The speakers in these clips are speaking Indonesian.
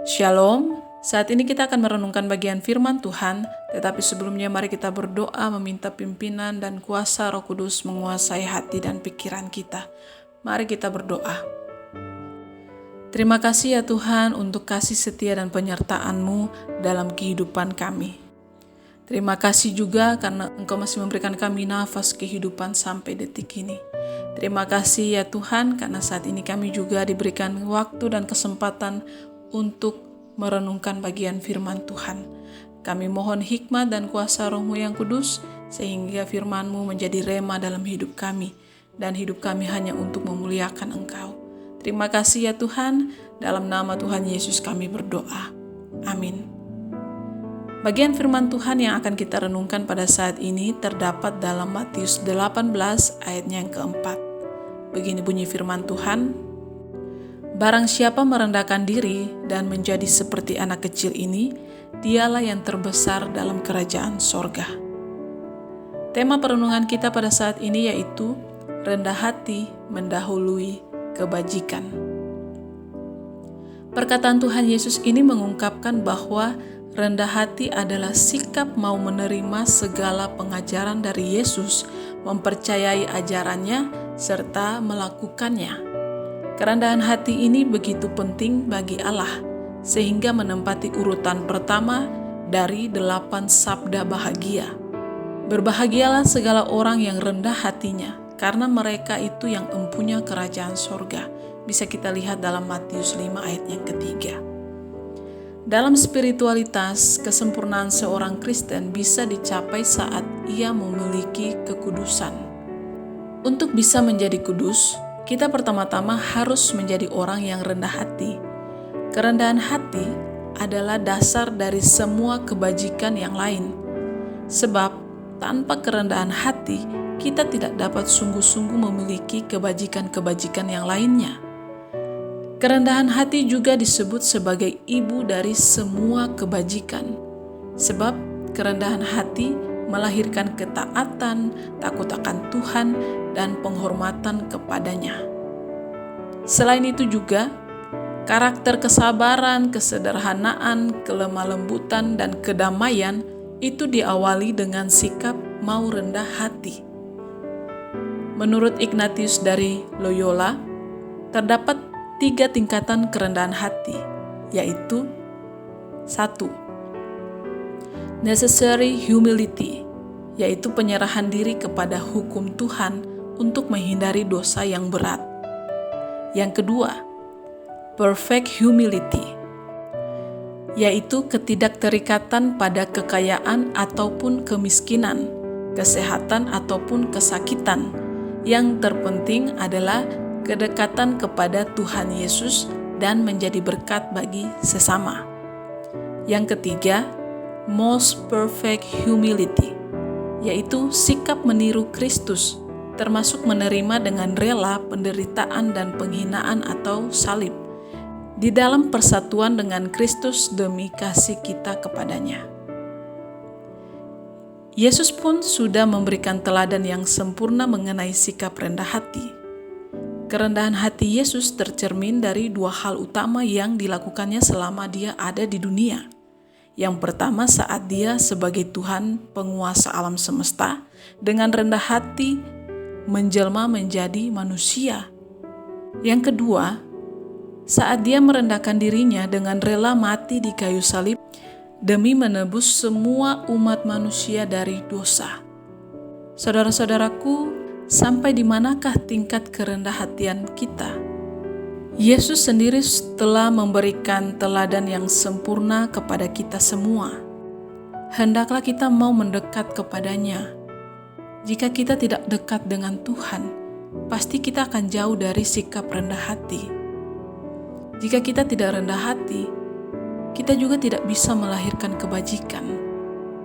Shalom, saat ini kita akan merenungkan bagian firman Tuhan, tetapi sebelumnya mari kita berdoa meminta pimpinan dan kuasa Roh Kudus menguasai hati dan pikiran kita. Mari kita berdoa. Terima kasih ya Tuhan untuk kasih setia dan penyertaan-Mu dalam kehidupan kami. Terima kasih juga karena Engkau masih memberikan kami nafas kehidupan sampai detik ini. Terima kasih ya Tuhan karena saat ini kami juga diberikan waktu dan kesempatan untuk merenungkan bagian firman Tuhan. Kami mohon hikmat dan kuasa Roh-Mu yang kudus, sehingga firman-Mu menjadi rema dalam hidup kami, dan hidup kami hanya untuk memuliakan Engkau. Terima kasih ya Tuhan, dalam nama Tuhan Yesus kami berdoa. Amin. Bagian firman Tuhan yang akan kita renungkan pada saat ini terdapat dalam Matius 18 ayatnya yang keempat. Begini bunyi firman Tuhan, barang siapa merendahkan diri dan menjadi seperti anak kecil ini, dialah yang terbesar dalam kerajaan sorga. Tema perenungan kita pada saat ini yaitu rendah hati mendahului kebajikan. Perkataan Tuhan Yesus ini mengungkapkan bahwa rendah hati adalah sikap mau menerima segala pengajaran dari Yesus, mempercayai ajarannya, serta melakukannya. Kerendahan hati ini begitu penting bagi Allah, sehingga menempati urutan pertama dari 8 sabda bahagia. Berbahagialah segala orang yang rendah hatinya, karena mereka itu yang empunya kerajaan sorga. Bisa kita lihat dalam Matius 5 ayat yang ketiga. Dalam spiritualitas, kesempurnaan seorang Kristen bisa dicapai saat ia memiliki kekudusan. Untuk bisa menjadi kudus, kita pertama-tama harus menjadi orang yang rendah hati. Kerendahan hati adalah dasar dari semua kebajikan yang lain. Sebab tanpa kerendahan hati, kita tidak dapat sungguh-sungguh memiliki kebajikan-kebajikan yang lainnya. Kerendahan hati juga disebut sebagai ibu dari semua kebajikan. Sebab kerendahan hati melahirkan ketaatan, takut akan Tuhan, dan penghormatan kepadanya. Selain itu juga, karakter kesabaran, kesederhanaan, kelemah lembutan, dan kedamaian itu diawali dengan sikap mau rendah hati. Menurut Ignatius dari Loyola, terdapat 3 tingkatan kerendahan hati, yaitu 1. Necessary humility, yaitu penyerahan diri kepada hukum Tuhan untuk menghindari dosa yang berat. Yang kedua, perfect humility, yaitu ketidakterikatan pada kekayaan ataupun kemiskinan, kesehatan ataupun kesakitan. Yang terpenting adalah kedekatan kepada Tuhan Yesus dan menjadi berkat bagi sesama. Yang ketiga, most perfect humility, yaitu sikap meniru Kristus, termasuk menerima dengan rela penderitaan dan penghinaan atau salib, di dalam persatuan dengan Kristus demi kasih kita kepadanya. Yesus pun sudah memberikan teladan yang sempurna mengenai sikap rendah hati. Kerendahan hati Yesus tercermin dari 2 hal utama yang dilakukannya selama dia ada di dunia. Yang pertama, saat dia sebagai Tuhan penguasa alam semesta, dengan rendah hati menjelma menjadi manusia. Yang kedua, saat dia merendahkan dirinya dengan rela mati di kayu salib demi menebus semua umat manusia dari dosa. Saudara-saudaraku, sampai di manakah tingkat kerendah hatian kita? Yesus sendiri telah memberikan teladan yang sempurna kepada kita semua. Hendaklah kita mau mendekat kepadanya. Jika kita tidak dekat dengan Tuhan, pasti kita akan jauh dari sikap rendah hati. Jika kita tidak rendah hati, kita juga tidak bisa melahirkan kebajikan.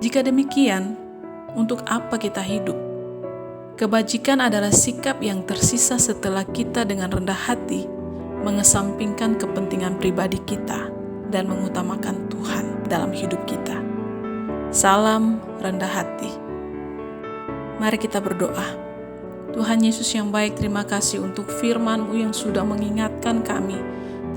Jika demikian, untuk apa kita hidup? Kebajikan adalah sikap yang tersisa setelah kita dengan rendah hati mengesampingkan kepentingan pribadi kita dan mengutamakan Tuhan dalam hidup kita. Salam rendah hati. Mari kita berdoa. Tuhan Yesus yang baik, terima kasih untuk firman-Mu yang sudah mengingatkan kami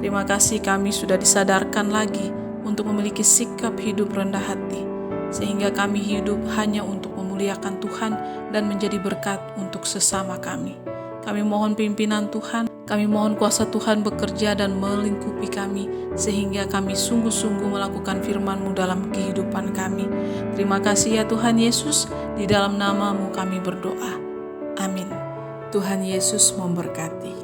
Terima kasih kami sudah disadarkan lagi untuk memiliki sikap hidup rendah hati, sehingga kami hidup hanya untuk memuliakan Tuhan dan menjadi berkat untuk sesama kami. Kami mohon pimpinan Tuhan, kami mohon kuasa Tuhan bekerja dan melingkupi kami, sehingga kami sungguh-sungguh melakukan firman-Mu dalam kehidupan kami. Terima kasih ya Tuhan Yesus, di dalam nama-Mu kami berdoa. Amin. Tuhan Yesus memberkati.